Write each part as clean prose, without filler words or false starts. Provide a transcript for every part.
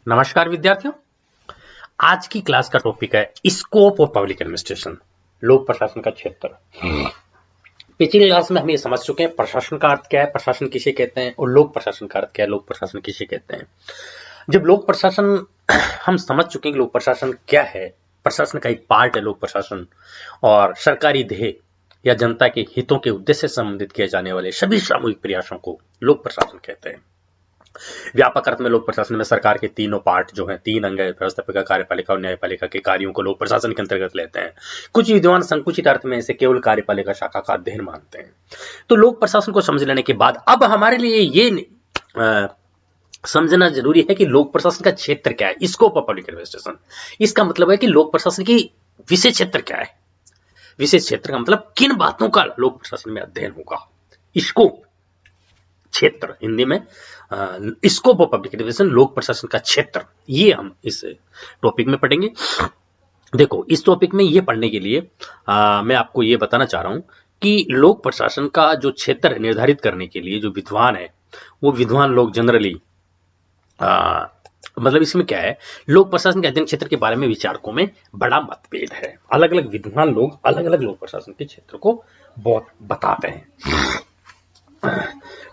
नमस्कार विद्यार्थियों। आज की क्लास का टॉपिक है स्कोप ऑफ पब्लिक एडमिनिस्ट्रेशन, लोक प्रशासन का क्षेत्र। पिछली क्लास में हम ये समझ चुके हैं प्रशासन का अर्थ क्या है, प्रशासन किसे कहते हैं, और लोक प्रशासन का अर्थ क्या है, लोक प्रशासन किसे कहते हैं। जब लोक प्रशासन हम समझ चुके हैं कि लोक प्रशासन क्या है, प्रशासन का एक पार्ट है लोक प्रशासन, और सरकारी ध्येय या जनता के हितों के उद्देश्य से संबंधित किए जाने वाले सभी सामूहिक प्रयासों को लोक प्रशासन कहते हैं। व्यापक अर्थ में लोक प्रशासन में सरकार के तीनों पार्ट जो हैं, तीन अंग है, व्यवस्थापिका, कार्यपालिका और न्यायपालिका के कार्यों को लोक प्रशासन के अंतर्गत लेते हैं। कुछ विद्वान संकुचित अर्थ में इसे केवल कार्यपालिका शाखा का अध्ययन मानते हैं। तो लोक प्रशासन को समझ लेने के बाद अब हमारे लिए ये समझना जरूरी है कि लोक प्रशासन का क्षेत्र क्या है, स्कोप ऑफ पब्लिक एडमिनिस्ट्रेशन। इसका मतलब है कि लोक प्रशासन की विशेष क्षेत्र क्या है। विशेष क्षेत्र का मतलब किन बातों का लोक प्रशासन में अध्ययन होगा। स्कोप, क्षेत्र, हिंदी में स्कोप ऑफ पब्लिक एडमिनिस्ट्रेशन, लोक प्रशासन का क्षेत्र, ये हम इस टॉपिक में पढ़ेंगे। देखो, इस टॉपिक में ये पढ़ने के लिए मैं आपको ये बताना चाह रहा हूं कि लोक प्रशासन का जो क्षेत्र निर्धारित करने के लिए जो विद्वान है, वो विद्वान लोग जनरली मतलब इसमें क्या है, लोक प्रशासन के अध्ययन क्षेत्र के बारे में विचारकों में बड़ा मतभेद है। अलग अलग विद्वान लोग अलग अलग लोक प्रशासन के क्षेत्र को बहुत बताते हैं।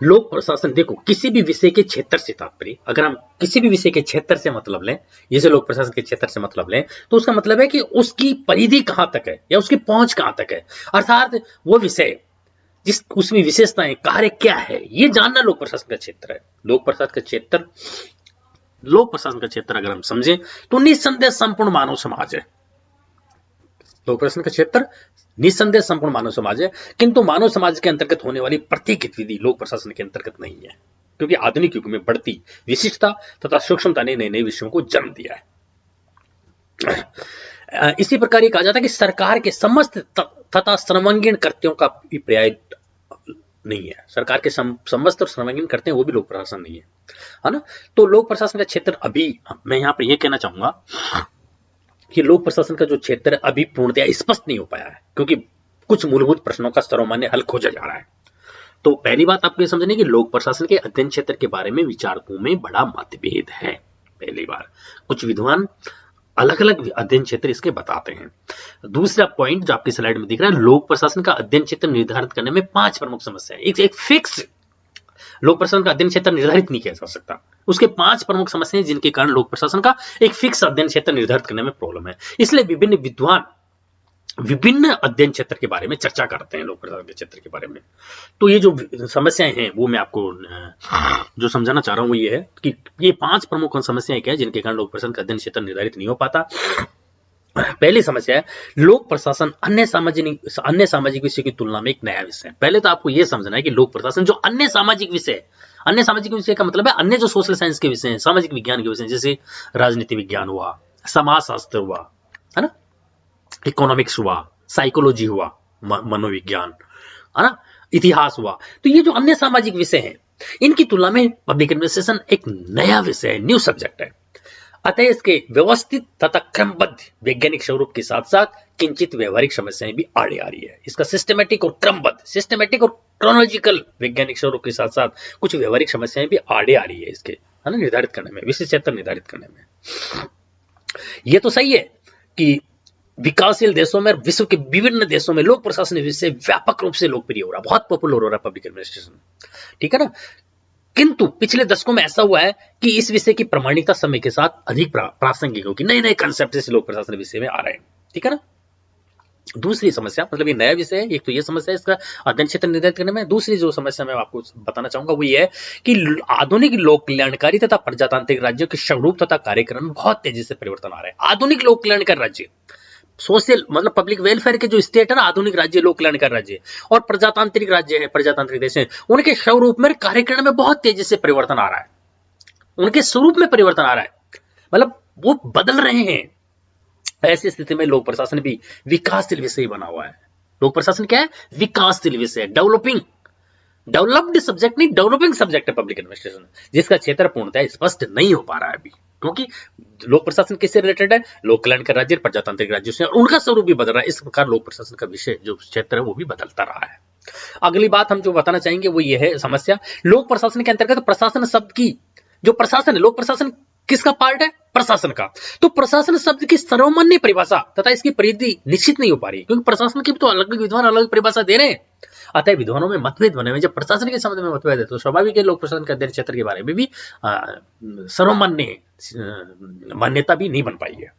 लोक प्रशासन, देखो, किसी भी विषय के क्षेत्र से तात्पर्य, अगर हम किसी भी विषय के क्षेत्र से मतलब लें, जैसे लोक प्रशासन के क्षेत्र से मतलब लें, तो उसका मतलब है कि उसकी परिधि कहां तक है या उसकी पहुंच कहां तक है, अर्थात वो विषय जिस उसमें विशेषताएं, कार्य क्या है, ये जानना लोक प्रशासन का क्षेत्र है। लोक प्रशासन का क्षेत्र अगर हम समझें तो निस्संदेह संपूर्ण मानव समाज है। लोक प्रशासन का क्षेत्र निस्संदेह संपूर्ण मानव समाज है, किंतु मानव समाज के अंतर्गत होने वाली प्रत्येक गतिविधि लोक प्रशासन के अंतर्गत नहीं है, क्योंकि आधुनिक युग में बढ़ती विशिष्टता तथा सूक्ष्मता ने नए नए विषयों को जन्म दिया है। इसी प्रकार ये कहा जाता है कि सरकार के समस्त तथा सर्वांगीण कृत्यों का भी पर्याय नहीं है। सरकार के समस्त और सर्वांगीण करते हैं वो भी लोक प्रशासन नहीं है ना। तो लोक प्रशासन का क्षेत्र, अभी मैं यहाँ पे ये कहना चाहूंगा कि लोक प्रशासन का जो क्षेत्र अभी पूर्णतया स्पष्ट नहीं हो पाया है, क्योंकि कुछ मूलभूत प्रश्नों का सर्वमान्य हल खोजा जा रहा है। तो पहली बात आपको ये समझनी कि लोक प्रशासन के अध्ययन क्षेत्र के बारे में विचारकों में बड़ा मतभेद है। पहली बार कुछ विद्वान अलग अलग अध्ययन क्षेत्र इसके बताते हैं। दूसरा पॉइंट जो आपकी स्लाइड में दिख रहा है, लोक प्रशासन का अध्ययन क्षेत्र निर्धारित करने में 5 प्रमुख समस्या है। एक फिक्स लोक प्रशासन का अध्ययन क्षेत्र निर्धारित नहीं किया जा सकता। उसके 5 प्रमुख समस्याएं जिनके कारण लोक प्रशासन का एक फिक्स अध्ययन क्षेत्र निर्धारित करने में प्रॉब्लम है। इसलिए विभिन्न विद्वान विभिन्न अध्ययन क्षेत्र के बारे में चर्चा करते हैं, लोक प्रशासन के क्षेत्र के बारे में। तो ये जो समस्याएं हैं वो मैं आपको जो समझाना चाह रहा हूं वो ये है कि ये 5 प्रमुख समस्याएं क्या है जिनके कारण लोक प्रशासन का अध्ययन क्षेत्र निर्धारित नहीं हो पाता। पहली समस्या है, लोक प्रशासन अन्य सामाजिक विषय की तुलना में एक नया विषय है। पहले तो आपको यह समझना है कि लोक प्रशासन जो अन्य सामाजिक विषय का मतलब है अन्य जो सोशल साइंस के विषय हैं, सामाजिक विज्ञान के विषय, जैसे राजनीति विज्ञान हुआ, समाज शास्त्र हुआ, है ना, इकोनॉमिक्स हुआ, साइकोलॉजी हुआ, मनोविज्ञान, है ना, इतिहास हुआ। तो ये जो अन्य सामाजिक विषय हैं, इनकी तुलना में पब्लिक एडमिनिस्ट्रेशन एक नया विषय है, न्यू सब्जेक्ट है। अतः इसके व्यवस्थित तथा क्रमबद्ध वैज्ञानिक स्वरूप के साथ साथ किंचित व्यवहारिक समस्याएं भी आड़े आ रही है। इसका सिस्टमैटिक और क्रोनोलॉजिकल वैज्ञानिक स्वरूप के साथ साथ कुछ व्यवहारिक समस्याएं भी आड़े आ रही है इसके, है ना, निर्धारित करने में, विशेष क्षेत्र निर्धारित करने में। यह तो सही है कि विकासशील देशों में, विश्व के विभिन्न देशों में लोक प्रशासन विषय व्यापक रूप से लोकप्रिय हो रहा है, बहुत पॉपुलर हो रहा है पब्लिक एडमिनिस्ट्रेशन, ठीक है ना। किंतु पिछले दशकों में ऐसा हुआ है कि इस विषय की प्रामाणिकता समय के साथ अधिक प्रासंगिक होगी, नए नए कंसेप्ट इस लोक प्रशासन विषय में आ रहे हैं, ठीक है ना। दूसरी समस्या, मतलब ये नया विषय है, एक तो ये समस्या है इसका अध्ययन क्षेत्र निर्धारित करने में। दूसरी जो समस्या मैं आपको बताना चाहूंगा वो ये है कि आधुनिक लोक कल्याणकारी तथा प्रजातांत्रिक राज्यों के स्वरूप तथा कार्यक्रम में बहुत तेजी से परिवर्तन आ रहे हैं। आधुनिक लोक कल्याणकारी राज्य, सोशल मतलब पब्लिक वेलफेयर के जो स्टेट है ना, आधुनिक राज्य, लोक कल्याणकारी राज्य, और प्रजातांत्रिक राज्य है, प्रजातांत्रिक देश है, उनके स्वरूप में, कार्यक्रम में बहुत तेजी से परिवर्तन आ रहा है। उनके स्वरूप में परिवर्तन आ रहा है, मतलब वो बदल रहे हैं। ऐसी स्थिति में लोक प्रशासन भी विकासशील विषय बना हुआ है। लोक प्रशासन क्या है? विकासशील विषय, डेवलप्ड सब्जेक्ट नहीं, डेवलपिंग सब्जेक्ट है पब्लिक एडमिनिस्ट्रेशन, जिसका क्षेत्र पूर्णतः स्पष्ट नहीं हो पा रहा है अभी, क्योंकि लोक प्रशासन किससे रिलेटेड है? लोक कल्याणकारी राज्य, प्रजातांत्रिक राज्यों से, और उनका स्वरूप भी बदल रहा है। इस प्रकार लोक प्रशासन का विषय जो क्षेत्र है वो भी बदलता रहा है। अगली बात हम जो बताना चाहेंगे वो ये है समस्या, लोक प्रशासन के अंतर्गत प्रशासन शब्द की जो प्रशासन है, लोक प्रशासन किसका पार्ट है? प्रशासन का। तो प्रशासन शब्द की सर्वमान्य परिभाषा तथा इसकी परिधि निश्चित नहीं हो पा रही, क्योंकि प्रशासन की भी तो अलग विद्वान अलग परिभाषा दे रहे हैं। अतः विद्वानों में मतभेद बने हुए, जब प्रशासन के संबंध में मतभेद है तो स्वाभाविक है लोक प्रशासन के अध्ययन क्षेत्र के बारे में भी सर्वमान्य मान्यता भी नहीं बन पाई है।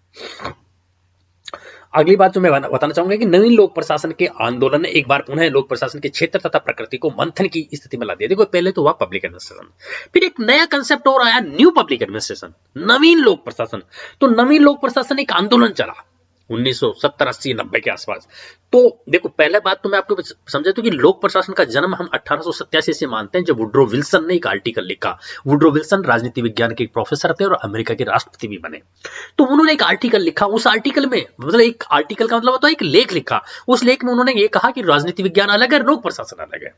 अगली बात जो मैं बताना चाहूंगा कि नवीन लोक प्रशासन के आंदोलन ने एक बार पुनः लोक प्रशासन के क्षेत्र तथा प्रकृति को मंथन की स्थिति में ला दिया। देखो पहले तो हुआ पब्लिक एडमिनिस्ट्रेशन, फिर एक नया कंसेप्ट और आया, न्यू पब्लिक एडमिनिस्ट्रेशन, नवीन लोक प्रशासन। तो नवीन लोक प्रशासन एक आंदोलन चला 1970, 80, 90 के आसपास। तो देखो पहले बात तो मैं आपको समझा दूं कि लोक प्रशासन का जन्म हम 1887 से मानते हैं, जब वुड्रो विल्सन ने एक आर्टिकल लिखा। वुड्रो विल्सन राजनीति विज्ञान के एक प्रोफेसर थे और अमेरिका के राष्ट्रपति भी बने। तो उन्होंने एक आर्टिकल लिखा, उस आर्टिकल में मतलब एक आर्टिकल का मतलब होता है एक लेख लिखा। उस लेख में उन्होंने ये कहा कि राजनीति विज्ञान अलग है, लोक प्रशासन अलग है।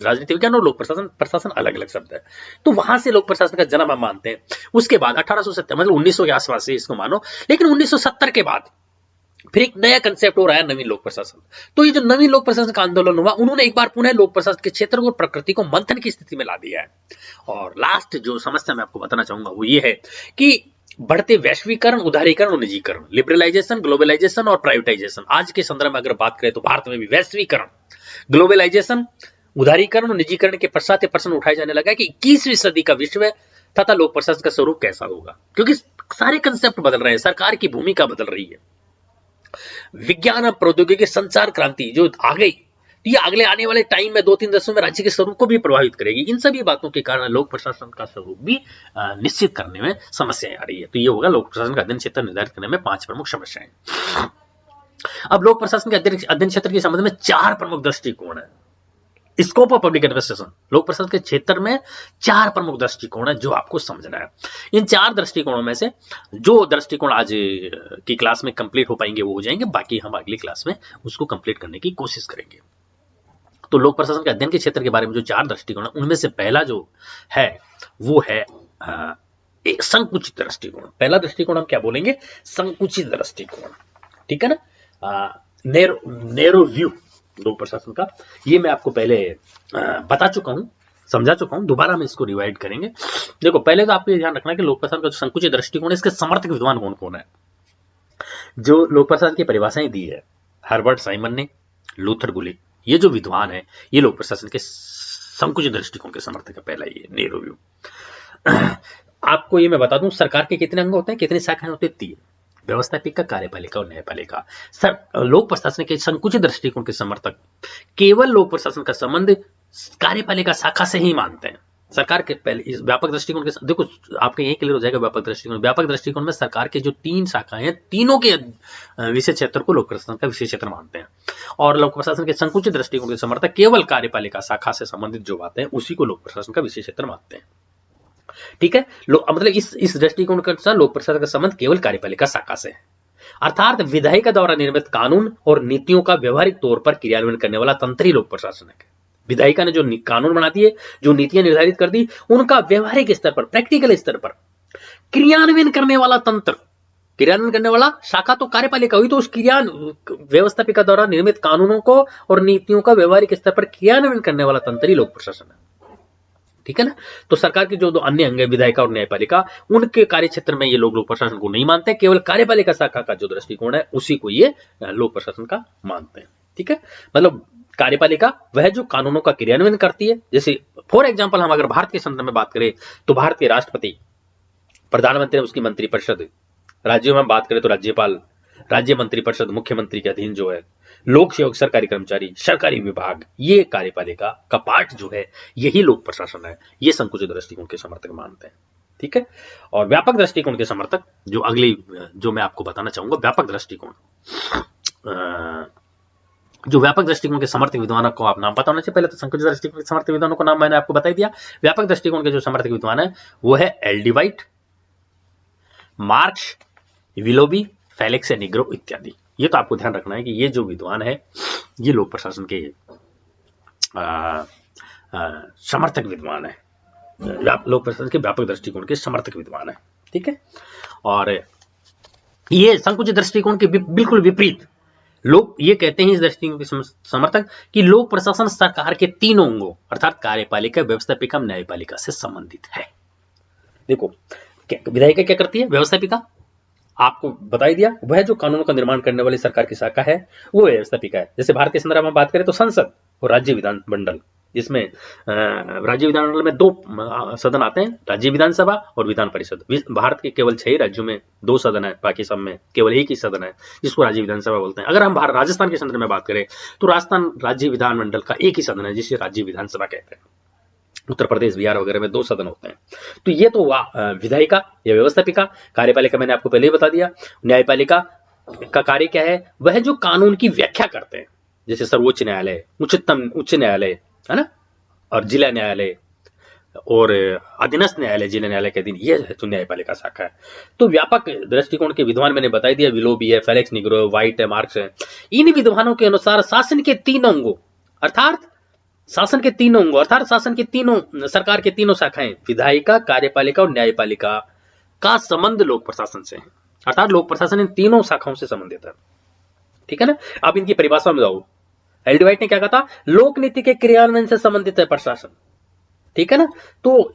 राजनीति विज्ञान और लोक प्रशासन अलग अलग शब्द है। तो वहां से लोक प्रशासन का जन्म हम मानते हैं। उसके बाद 1870 मतलब 1900 के आसपास से इसको मानो, लेकिन 1970 के बाद फिर एक नया कंसेप्ट हो रहा है, नवीन लोक प्रशासन। तो ये जो नवीन लोक प्रशासन का आंदोलन हुआ, उन्होंने एक बार पुनः लोक प्रशासन के क्षेत्र और प्रकृति को मंथन की स्थिति में ला दिया है। और लास्ट जो समस्या मैं आपको बताना चाहूंगा वो ये है कि बढ़ते वैश्वीकरण, उदारीकरण और निजीकरण, लिबरलाइजेशन, ग्लोबलाइजेशन और प्राइवेटाइजेशन। आज के संदर्भ में अगर बात करें तो भारत में भी वैश्वीकरण, ग्लोबलाइजेशन, उदारीकरण और निजीकरण के पश्चात प्रश्न उठाया जाने लगा कि 21वीं सदी का विश्व तथा लोक प्रशासन का स्वरूप कैसा होगा, क्योंकि सारे कंसेप्ट बदल रहे हैं, सरकार की भूमिका बदल रही है, विज्ञान और प्रौद्योगिकी संचार क्रांति जो आ गई, ये अगले आने वाले टाइम में 2-3 दशकों में राज्य के स्वरूप को भी प्रभावित करेगी। इन सभी बातों के कारण लोक प्रशासन का स्वरूप भी निश्चित करने में समस्याएं आ रही है। तो ये होगा लोक प्रशासन का अध्ययन क्षेत्र निर्धारित करने में 5 प्रमुख समस्याएं। अब लोक प्रशासन के अध्ययन क्षेत्र के संबंध में 4 प्रमुख दृष्टिकोण है। स्कोप ऑफ पब्लिक एडमिनिस्ट्रेशन, लोक प्रशासन के क्षेत्र में 4 प्रमुख दृष्टिकोण है जो आपको समझना है। इन 4 दृष्टिकोणों में से जो दृष्टिकोण आज की क्लास में कंप्लीट हो पाएंगे वो हो जाएंगे, बाकी हम अगली क्लास में उसको कंप्लीट करने की कोशिश करेंगे। तो लोक प्रशासन के अध्ययन के क्षेत्र के बारे में जो 4 दृष्टिकोण है, उनमें से पहला जो है वो है एक संकुचित दृष्टिकोण। पहला दृष्टिकोण हम क्या बोलेंगे? संकुचित दृष्टिकोण, ठीक है ना, नैरो व्यू लोक प्रशासन का। ये मैं आपको पहले बता चुका हूं, समझा चुका हूं, दोबारा हम इसको रिवाइड करेंगे। देखो पहले तो आपको ध्यान रखना है कि लोक प्रशासन का जो संकुचित दृष्टिकोण है, इसके समर्थक विद्वान कौन कौन है। जो लोक प्रशासन की परिभाषाएं दी है हर्बर्ट साइमन ने, लूथर गुलिक, ये जो विद्वान है ये लोक प्रशासन के संकुचित दृष्टिकोण के समर्थक है। पहला ये नैरो व्यू। आपको ये मैं बता दूं, सरकार के कितने अंग होते हैं, कितनी शाखाएं होती हैं? 3, व्यवस्थापिका, कार्यपालिका और न्यायपालिका। लोक प्रशासन के संकुचित दृष्टिकोण के समर्थक केवल लोक प्रशासन का संबंध कार्यपालिका शाखा से ही मानते हैं। सरकार के पहले इस व्यापक दृष्टिकोण के, देखो आपके यही क्लियर हो जाएगा व्यापक दृष्टिकोण। व्यापक दृष्टिकोण में सरकार के जो 3 शाखाएं हैं, तीनों के विषय क्षेत्र को लोक प्रशासन का विषय क्षेत्र मानते हैं। और लोक प्रशासन के संकुचित दृष्टिकोण के समर्थक केवल कार्यपालिका शाखा से संबंधित जो बातें हैं उसी को लोक प्रशासन का विषय क्षेत्र मानते हैं। ठीक है, मतलब इस दृष्टिकोण के अनुसार लोक प्रशासन का संबंध केवल कार्यपालिका शाखा से है, अर्थात विधायिका द्वारा निर्मित कानून और नीतियों का व्यवहारिक तौर पर क्रियान्वयन करने वाला तंत्र ही लोक प्रशासन है। विधायिका ने जो कानून बना दिए, जो नीतियां निर्धारित कर दी, उनका व्यवहारिक स्तर पर, प्रैक्टिकल स्तर पर क्रियान्वयन करने वाला तंत्र, क्रियान्वयन करने वाला शाखा तो कार्यपालिका हुई। तो उस व्यवस्थापिका द्वारा निर्मित कानूनों को और नीतियों का व्यवहारिक स्तर पर क्रियान्वयन करने वाला तंत्र ही लोक प्रशासन है। ठीक है ना। तो सरकार के जो 2 अन्य अंग है, विधायिका और न्यायपालिका, उनके कार्य क्षेत्र में ये लोग लोक प्रशासन को नहीं मानते, केवल कार्यपालिका शाखा का जो दृष्टिकोण है उसी को ये लोक प्रशासन का मानते हैं। ठीक है, मतलब कार्यपालिका वह जो कानूनों का क्रियान्वयन करती है। जैसे फॉर एग्जांपल हम अगर भारत के संदर्भ में बात करें तो भारत के राष्ट्रपति, प्रधानमंत्री, उसकी मंत्रिपरिषद, राज्यों में बात करें तो राज्यपाल, राज्य मंत्रिपरिषद, मुख्यमंत्री के अधीन जो है लोक सेवक, सरकारी कर्मचारी, सरकारी विभाग, ये कार्यपालिका का पार्ट जो है यही लोक प्रशासन है। ये संकुचित दृष्टिकोण के समर्थक मानते हैं। ठीक है, और व्यापक दृष्टिकोण के समर्थक जो अगली जो मैं आपको बताना चाहूंगा, व्यापक दृष्टिकोण, जो व्यापक दृष्टिकोण के समर्थक विद्वानों को आप नाम पता होना चाहिए। पहले तो संकुचित दृष्टिकोण के समर्थक विद्वानों को नाम मैंने आपको बता दिया। व्यापक दृष्टिकोण के जो समर्थक विद्वान है वो है LD. White, marks, Willoughby, Felix Negro इत्यादि। ये तो आपको ध्यान रखना है कि ये जो विद्वान है ये लोक प्रशासन के समर्थक विद्वान है, लोक प्रशासन के व्यापक दृष्टिकोण के समर्थक विद्वान है। ठीक है, और ये संकुचित दृष्टिकोण के बिल्कुल विपरीत लोग ये कहते हैं इस दृष्टिकोण के समर्थक कि लोक प्रशासन सरकार के 3 अंगों अर्थात कार्यपालिका, व्यवस्थापिका, न्यायपालिका से संबंधित है। देखो विधायिका क्या करती है? व्यवस्थापिका, आपको बता ही दिया, वह जो कानूनों का निर्माण करने वाली सरकार की शाखा है वो व्यवस्थापिका है। जैसे भारत के संदर्भ में बात करें तो संसद और राज्य विधानमंडल, जिसमें राज्य विधानमंडल में 2 सदन आते हैं, राज्य विधानसभा और विधान परिषद। भारत के केवल 6 राज्यों में 2 सदन है, बाकी सब में केवल एक ही सदन है जिसको राज्य विधानसभा बोलते हैं। अगर हम राजस्थान के संदर्भ में बात करें तो राजस्थान राज्य विधानमंडल का एक ही सदन है जिसे राज्य विधानसभा कहते हैं। उत्तर प्रदेश, बिहार वगैरह में 2 सदन होते हैं। तो ये तो विधायिका या व्यवस्थापिका। कार्यपालिका मैंने आपको पहले ही बता दिया। न्यायपालिका का कार्य क्या है? वह जो कानून की व्याख्या करते हैं, जैसे सर्वोच्च न्यायालय, उच्च न्यायालय, है ना, और जिला न्यायालय और अधीनस्थ न्यायालय, जिला न्यायालय के अधीन, ये है जो न्यायपालिका शाखा है। तो व्यापक दृष्टिकोण के विद्वान मैंने बता दिया, विलोबी है, फेलिक्स निग्रो, व्हाइट है, मार्क्स है। इन विद्वानों के अनुसार शासन के 3 अंगों अर्थात शासन के 3 अंगों अर्थात शासन के तीनों, सरकार के 3 शाखाएं, विधायिका, कार्यपालिका और न्यायपालिका का संबंध लोक प्रशासन से है। अर्थात लोक प्रशासन इन तीनों शाखाओं से संबंधित है। ठीक है ना। अब इनकी परिभाषा में जाओ। एल डी व्हाइट ने क्या कहा था? लोक नीति के क्रियान्वयन से संबंधित है प्रशासन। ठीक है ना। तो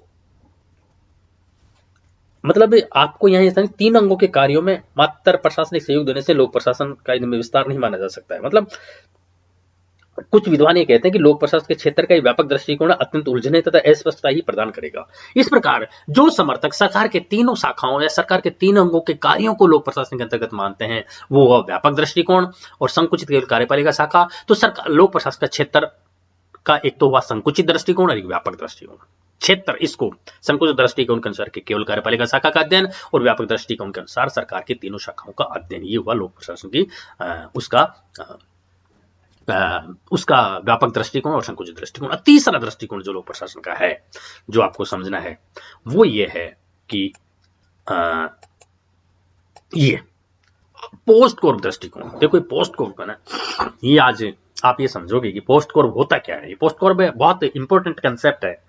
मतलब आपको यहां 3 अंगों के कार्यों में मात्र प्रशासनिक सहयोग देने से लोक प्रशासन का इनमें विस्तार नहीं माना जा सकता है। मतलब कुछ विद्वान ये कहते हैं कि लोक प्रशासन के क्षेत्र का व्यापक दृष्टिकोण अत्यंत उलझने तथा अस्पष्टता ही प्रदान करेगा। इस प्रकार जो समर्थक सरकार के तीनों शाखाओं या सरकार के 3 अंगों के कार्यों को लोक प्रशासन के अंतर्गत मानते हैं, वो व्यापक दृष्टिकोण और संकुचित केवल कार्यपालिका शाखा। तो सरकार लोक प्रशासन का क्षेत्र का एक तो हुआ संकुचित दृष्टिकोण और एक व्यापक दृष्टिकोण। क्षेत्र, इसको संकुचित दृष्टिकोण के अनुसार के केवल कार्यपालिका शाखा का अध्ययन और व्यापक दृष्टिकोण के अनुसार सरकार के तीनों शाखाओं का अध्ययन। ये हुआ लोक प्रशासन की उसका व्यापक दृष्टिकोण और संकुचित दृष्टिकोण। तीसरा दृष्टिकोण जो लोक प्रशासन का है, जो आपको समझना है, वो ये है कि ये पोस्ट कोर्प दृष्टिकोण। देखो पोस्ट कोर्प का ना, ये आज आप ये समझोगे कि पोस्ट कोर्प होता क्या है। ये पोस्ट कोर्प बहुत इंपॉर्टेंट कंसेप्ट है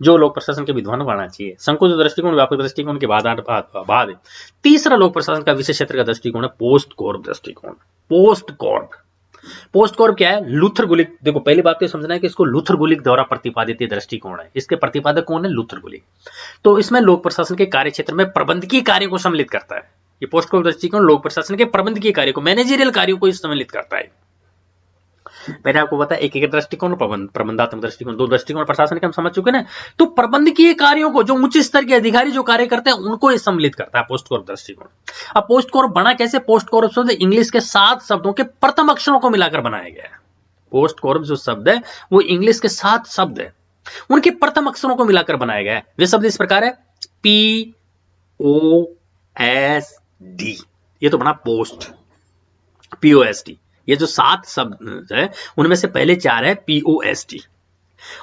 जो लोक प्रशासन के विद्वानों को आना चाहिए। संकुचित दृष्टिकोण, व्यापक दृष्टिकोण के बाद तीसरा लोक प्रशासन का विशेष क्षेत्र का दृष्टिकोण है पोस्ट कोर्प दृष्टिकोण। पोस्ट कोर्प क्या है? लूथर गुलिक। देखो पहली बात तो समझना है कि इसको लूथर गुलिक द्वारा प्रतिपादित दृष्टिकोण है। इसके प्रतिपादक कौन है? लूथर गुलिक। तो इसमें लोक प्रशासन के कार्य क्षेत्र में प्रबंधकीय कार्य को सम्मिलित करता है। ये पोस्ट कोर्प दृष्टिकोण लोक प्रशासन के प्रबंधकीय कार्य को, मैनेजरियल कार्यों को सम्मिलित करता है। मैंने आपको बताया एक एक दृष्टिकोण, प्रबंधात्मक दृष्टिकोण, 2 दृष्टिकोण प्रशासन के हम समझ चुके ना। तो प्रबंधकीय कार्यों को जो उच्च स्तर के अधिकारी जो कार्य करते हैं उनको ये सम्मिलित करता है पोस्ट कोर्प दृष्टिकोण। अब पोस्ट कोर्प बना कैसे? पोस्ट कोर्प शब्द इंग्लिश के 7 शब्दों के प्रथम अक्षरों को मिलाकर बनाया गया है। पोस्ट कोर्प जो शब्द है वो इंग्लिश के 7 शब्द है, उनके प्रथम अक्षरों को मिलाकर बनाया गया है। वे शब्द इस प्रकार है, POSD, ये तो बना पोस्ट, POSD। ये जो 7 शब्द है उनमें से पहले 4 है POSD।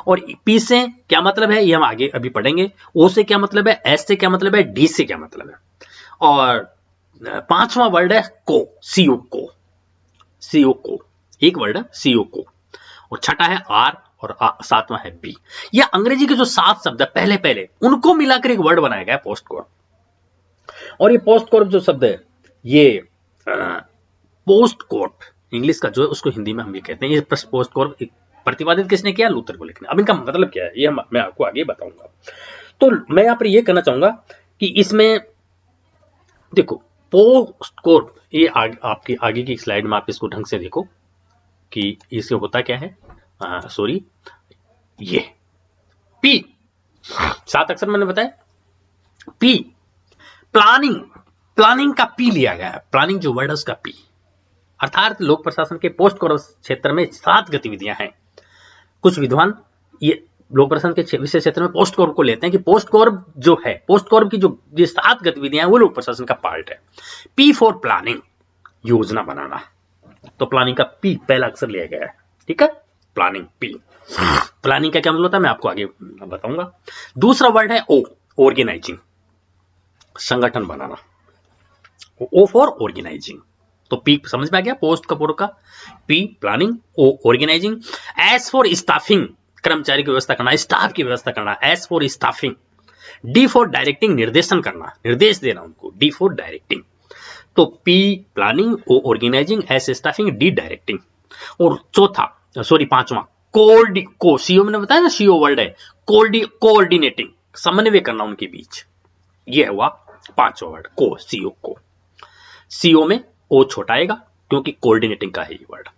और P से क्या मतलब है ये हम आगे अभी पढ़ेंगे। O से क्या मतलब है, S से क्या मतलब है, D से क्या मतलब है। और 5वां वर्ड है को, CO को, एक वर्ड है CO को। और छठा है R और 7वां है B। ये अंग्रेजी के जो 7 शब्द है पहले उनको मिलाकर एक वर्ड बनाया गया पोस्ट कोर्प। और ये पोस्ट कोर्प जो शब्द है, ये पोस्ट कोर्प इंग्लिश का जो है उसको हिंदी में हम ये कहते हैं। ये पोस्ट कोर्प प्रतिपादित किसने किया? लूथर गुलिक ने। अब इनका मतलब क्या है ये मैं आपको आगे बताऊंगा। तो मैं यहां पर ये कहना चाहूंगा कि इसमें देखो पोस्ट कोर्प, ये आपकी आगे की स्लाइड में आप इसको ढंग से देखो कि इससे होता क्या है। सॉरी, ये P 7 अक्षर मैंने बताया। P प्लानिंग का P लिया गया है। प्लानिंग जो वर्ड है उसका P, अर्थात लोक प्रशासन के पोस्ट कोर्प क्षेत्र में 7 गतिविधियां हैं। कुछ विद्वान ये लोक प्रशासन के विशेष क्षेत्र में पोस्ट कोर्प को लेते हैं कि पोस्ट कोर्प जो है, पोस्ट कोर्प की जो ये 7 गतिविधियां हैं वो लोक प्रशासन का पार्ट है। P फॉर प्लानिंग, योजना बनाना। तो प्लानिंग का P पहला अक्षर लिया गया है। ठीक है, प्लानिंग P। प्लानिंग का क्या मतलब होता है मैं आपको आगे बताऊंगा। दूसरा वर्ड है O, ऑर्गेनाइजिंग, संगठन बनाना। O for organising. तो P समझ में आ गया पोस्ट कपूर का। P planning, O organising, S for staffing, कर्मचारी की व्यवस्था करना, स्टाफ की व्यवस्था करना, S for staffing. D for directing, निर्देशन करना, निर्देश देना उनको, D फॉर डायरेक्टिंग। तो P planning, O organising, S staffing, D directing. और पांचवा को, CO मैंने बताया ना, CO वर्ड है, कोऑर्डिनेटिंग, समन्वय करना उनके बीच। ये हुआ पांचवा वर्ड को, सीओ को, सीओ में ओ छोटा आएगा क्योंकि कोऑर्डिनेटिंग का है ये वर्ड।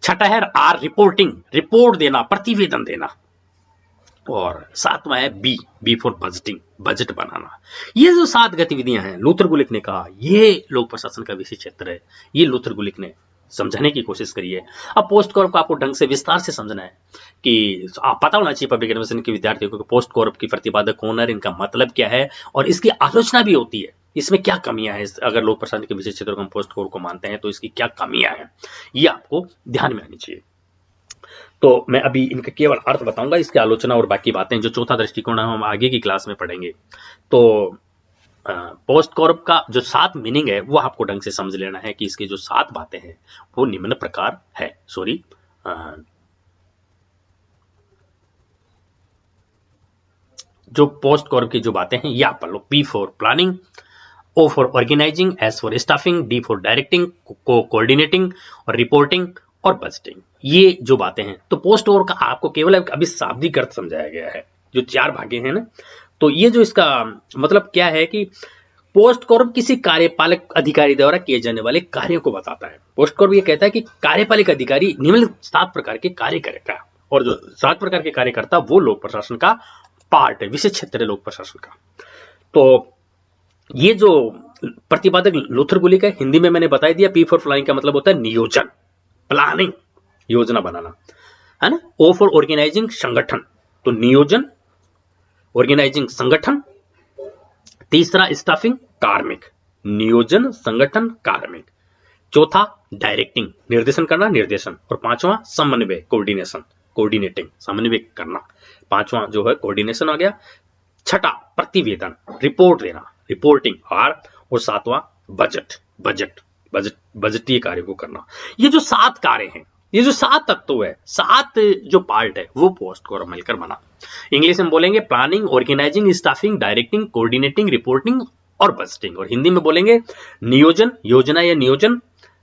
छठा है आर, रिपोर्टिंग, रिपोर्ट देना, प्रतिवेदन देना। और सातवां है B, B for budgeting, budget बनाना। ये जो 7 गतिविधियां हैं, लूथर गुलिक ने कहा ये लोक प्रशासन का विषय क्षेत्र है, ये लूथर गुलिक ने समझाने की कोशिश करी है। अब पोस्ट कॉर्प को आपको ढंग से विस्तार से समझना है कि आप पता होना चाहिए पब्लिक एडमिनिस्ट्रेशन के विद्यार्थियों को पोस्ट कॉर्प की प्रतिपादक ओनर, इनका मतलब क्या है और इसकी आलोचना भी होती है, इसमें क्या कमियां हैं। अगर लोक प्रशासन के विषय क्षेत्र को हम पोस्ट कॉर्प को मानते हैं तो इसकी क्या कमियां हैं, ये आपको ध्यान में आनी चाहिए। तो मैं अभी इनका केवल अर्थ बताऊंगा, इसकी आलोचना और बाकी बातें जो चौथा दृष्टिकोण है हम आगे की क्लास में पढ़ेंगे। तो पोस्ट कॉर्प का जो 7 मीनिंग है वो आपको ढंग से समझ लेना है कि इसकी जो 7 बातें हैं वो निम्न प्रकार है। जो पोस्ट कॉर्प की जो बातें हैं ये आप पढ़ लो। P for planning, O for organising, S for staffing, D for directing, coordinating और रिपोर्टिंग और बजटिंग। ये जो बातें हैं तो पोस्ट कॉर्प का आपको केवल अभी शाब्दिक अर्थ समझाया गया है, जो 4 भागे हैं ना। तो ये जो इसका मतलब क्या है कि पोस्ट कॉर्प किसी कार्यपालक अधिकारी द्वारा किए जाने वाले कार्यों को बताता है। पोस्ट कॉर्प ये कहता है कि कार्यपालक अधिकारी निम्न 7 प्रकार के कार्य करेगा, और जो 7 प्रकार के कार्य करता वो लोक प्रशासन का पार्ट है, विशेष क्षेत्र है लोक प्रशासन का। तो ये जो प्रतिपादक लूथर गुलिक है, हिंदी में मैंने बता दिया। पी फॉर प्लानिंग का मतलब होता है नियोजन, प्लानिंग, योजना बनाना, है ना। ओ फॉर ऑर्गेनाइजिंग, संगठन, तो नियोजन, ऑर्गेनाइजिंग, संगठन। तीसरा स्टाफिंग, कार्मिक, नियोजन, संगठन, कार्मिक। चौथा डायरेक्टिंग, निर्देशन करना, निर्देशन। और पांचवा समन्वय, कोऑर्डिनेशन, कोऑर्डिनेटिंग, समन्वय करना। पांचवा जो है कोऑर्डिनेशन आ गया। छठा प्रतिवेदन, रिपोर्ट देना, रिपोर्टिंग। और सातवां बजट, बजटीय कार्य को करना। ये जो 7 कार्य हैं, ये जो 7 तत्व है, 7 जो पार्ट है वो पोस्ट कॉर्प मिलकर बना। इंग्लिश में बोलेंगे planning, organising, staffing, directing, coordinating, reporting और बजटिंग। और हिंदी में बोलेंगे नियोजन, योजना या नियोजन,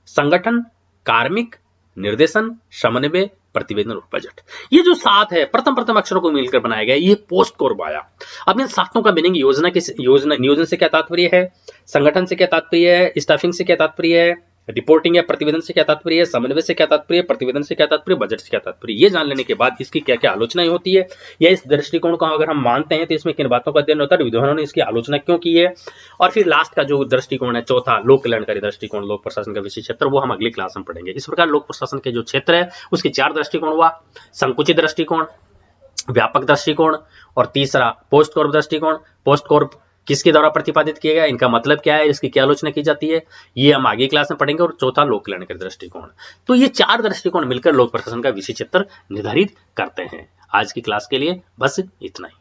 संगठन, कार्मिक, निर्देशन, समन्वय, प्रतिवेदन और बजट। ये जो 7 है प्रथम अक्षरों को मिलकर बनाया गया, ये पोस्ट कॉर्प आया। अब इन 7 का मीनिंग नियोजन से क्या तात्पर्य है, संगठन से क्या तात्पर्य है, स्टाफिंग से क्या तात्पर्य है, रिपोर्टिंग या प्रतिवेदन से क्या तात्पर्य है, समन्वय से क्या तात्पर्य है, प्रतिवेदन से क्या तात्पर्य, बजट से क्या तात्पर्य। ये जान लेने के बाद इसकी क्या क्या आलोचनाएं होती है या इस दृष्टिकोण को अगर हम मानते हैं तो इसमें किन बातों का अध्ययन होता है, विद्वानों ने इसकी आलोचना क्यों की है। और फिर लास्ट का जो दृष्टिकोण है, चौथा लोक कल्याणकारी दृष्टिकोण, लोक प्रशासन का विषय क्षेत्र, वो हम अगली क्लास में पढ़ेंगे। इस प्रकार लोक प्रशासन के जो क्षेत्र है उसके 4 दृष्टिकोण हुआ, संकुचित दृष्टिकोण, व्यापक दृष्टिकोण और तीसरा पोस्ट कॉर्प दृष्टिकोण। पोस्ट कॉर्प किसके द्वारा प्रतिपादित किया गया, इनका मतलब क्या है, इसकी क्या आलोचना की जाती है, ये हम आगे क्लास में पढ़ेंगे। और चौथा लोक कल्याणकारी दृष्टिकोण। तो ये 4 दृष्टिकोण मिलकर लोक प्रशासन का विषय क्षेत्र निर्धारित करते हैं। आज की क्लास के लिए बस इतना ही।